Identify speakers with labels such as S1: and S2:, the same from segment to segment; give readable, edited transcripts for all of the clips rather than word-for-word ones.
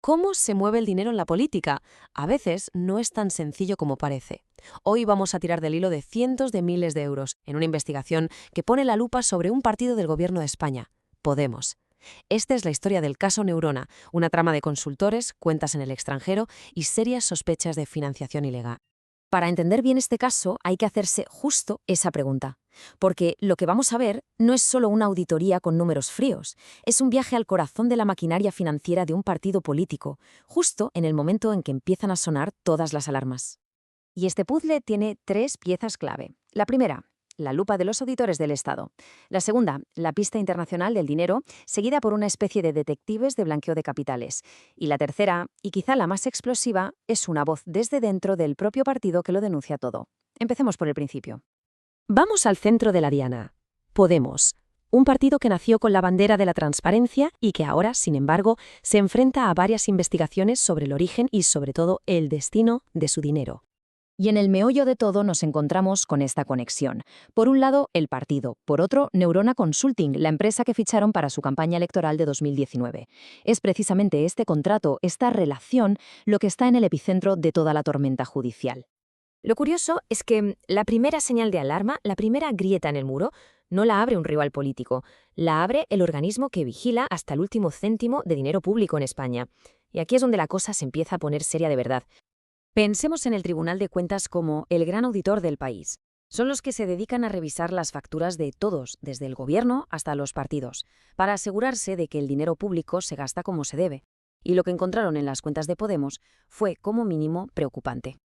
S1: ¿Cómo se mueve el dinero en la política? A veces no es tan sencillo como parece. Hoy vamos a tirar del hilo de cientos de miles de euros en una investigación que pone la lupa sobre un partido del gobierno de España, Podemos. Esta es la historia del caso Neurona, una trama de consultores, cuentas en el extranjero y serias sospechas de financiación ilegal. Para entender bien este caso hay que hacerse justo esa pregunta, porque lo que vamos a ver no es solo una auditoría con números fríos, es un viaje al corazón de la maquinaria financiera de un partido político, justo en el momento en que empiezan a sonar todas las alarmas. Y este puzzle tiene tres piezas clave. La primera, la lupa de los auditores del Estado. La segunda, la pista internacional del dinero, seguida por una especie de detectives de blanqueo de capitales. Y la tercera, y quizá la más explosiva, es una voz desde dentro del propio partido que lo denuncia todo. Empecemos por el principio. Vamos al centro de la diana. Podemos. Un partido que nació con la bandera de la transparencia y que ahora, sin embargo, se enfrenta a varias investigaciones sobre el origen y, sobre todo, el destino de su dinero. Y en el meollo de todo nos encontramos con esta conexión. Por un lado, el partido. Por otro, Neurona Consulting, la empresa que ficharon para su campaña electoral de 2019. Es precisamente este contrato, esta relación, lo que está en el epicentro de toda la tormenta judicial. Lo curioso es que la primera señal de alarma, la primera grieta en el muro, no la abre un rival político, la abre el organismo que vigila hasta el último céntimo de dinero público en España. Y aquí es donde la cosa se empieza a poner seria de verdad. Pensemos en el Tribunal de Cuentas como el gran auditor del país. Son los que se dedican a revisar las facturas de todos, desde el gobierno hasta los partidos, para asegurarse de que el dinero público se gasta como se debe. Y lo que encontraron en las cuentas de Podemos fue, como mínimo, preocupante.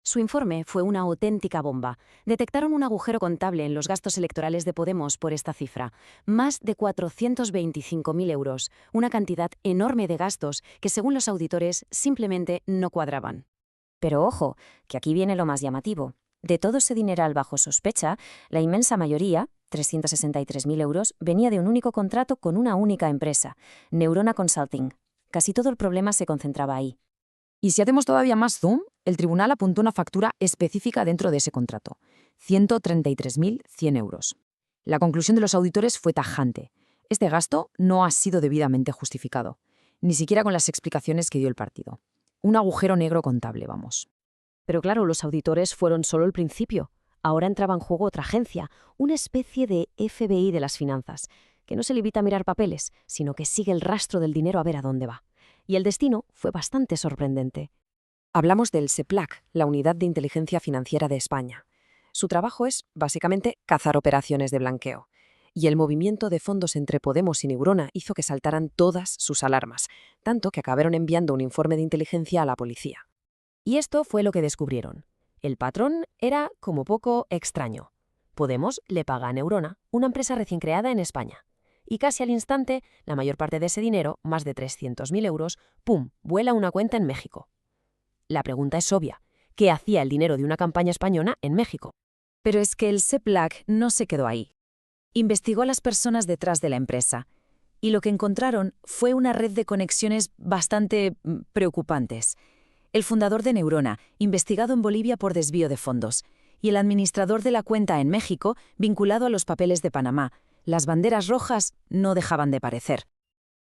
S1: Su informe fue una auténtica bomba. Detectaron un agujero contable en los gastos electorales de Podemos por esta cifra. Más de 425.000 euros, una cantidad enorme de gastos que, según los auditores, simplemente no cuadraban. Pero ojo, que aquí viene lo más llamativo. De todo ese dineral bajo sospecha, la inmensa mayoría, 363.000 euros, venía de un único contrato con una única empresa, Neurona Consulting. Casi todo el problema se concentraba ahí.
S2: Y si hacemos todavía más zoom, el tribunal apuntó una factura específica dentro de ese contrato, 133.100 euros. La conclusión de los auditores fue tajante. Este gasto no ha sido debidamente justificado, ni siquiera con las explicaciones que dio el partido. Un agujero negro contable, vamos.
S1: Pero claro, los auditores fueron solo el principio. Ahora entraba en juego otra agencia, una especie de FBI de las finanzas, que no se limita a mirar papeles, sino que sigue el rastro del dinero a ver a dónde va. Y el destino fue bastante sorprendente. Hablamos del SEPLAC, la Unidad de Inteligencia Financiera de España. Su trabajo es, básicamente, cazar operaciones de blanqueo. Y el movimiento de fondos entre Podemos y Neurona hizo que saltaran todas sus alarmas, tanto que acabaron enviando un informe de inteligencia a la policía. Y esto fue lo que descubrieron. El patrón era, como poco, extraño. Podemos le paga a Neurona, una empresa recién creada en España. Y casi al instante, la mayor parte de ese dinero, más de 300.000 euros, ¡pum!, vuela a una cuenta en México. La pregunta es obvia. ¿Qué hacía el dinero de una campaña española en México? Pero es que el SEPLAC no se quedó ahí. Investigó a las personas detrás de la empresa. Y lo que encontraron fue una red de conexiones bastante preocupantes. El fundador de Neurona, investigado en Bolivia por desvío de fondos, y el administrador de la cuenta en México, vinculado a los papeles de Panamá. Las banderas rojas no dejaban de aparecer.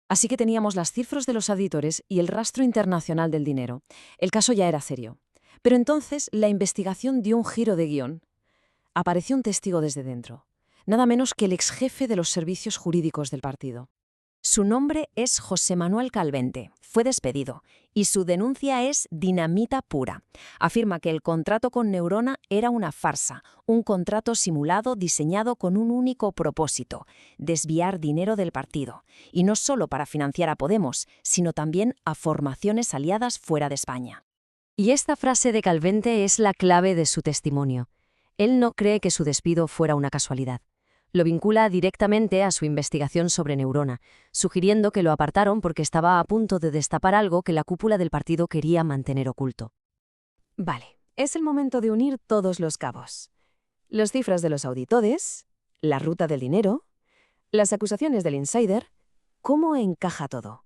S1: Así que teníamos las cifras de los auditores y el rastro internacional del dinero. El caso ya era serio. Pero entonces la investigación dio un giro de guión. Apareció un testigo desde dentro. Nada menos que el exjefe de los servicios jurídicos del partido. Su nombre es José Manuel Calvente. Fue despedido y su denuncia es dinamita pura. Afirma que el contrato con Neurona era una farsa, un contrato simulado diseñado con un único propósito: desviar dinero del partido. Y no solo para financiar a Podemos, sino también a formaciones aliadas fuera de España. Y esta frase de Calvente es la clave de su testimonio. Él no cree que su despido fuera una casualidad. Lo vincula directamente a su investigación sobre Neurona, sugiriendo que lo apartaron porque estaba a punto de destapar algo que la cúpula del partido quería mantener oculto. Vale, es el momento de unir todos los cabos. Las cifras de los auditores, la ruta del dinero, las acusaciones del insider. ¿Cómo encaja todo?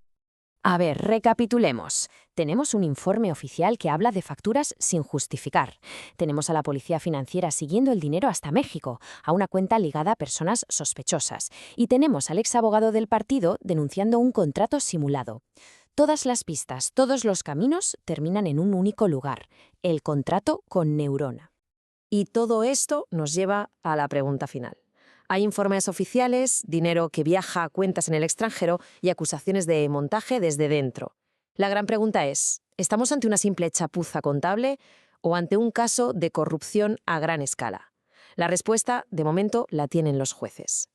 S1: A ver, recapitulemos. Tenemos un informe oficial que habla de facturas sin justificar. Tenemos a la policía financiera siguiendo el dinero hasta México, a una cuenta ligada a personas sospechosas. Y tenemos al exabogado del partido denunciando un contrato simulado. Todas las pistas, todos los caminos terminan en un único lugar, el contrato con Neurona. Y todo esto nos lleva a la pregunta final. Hay informes oficiales, dinero que viaja a cuentas en el extranjero y acusaciones de montaje desde dentro. La gran pregunta es, ¿estamos ante una simple chapuza contable o ante un caso de corrupción a gran escala? La respuesta, de momento, la tienen los jueces.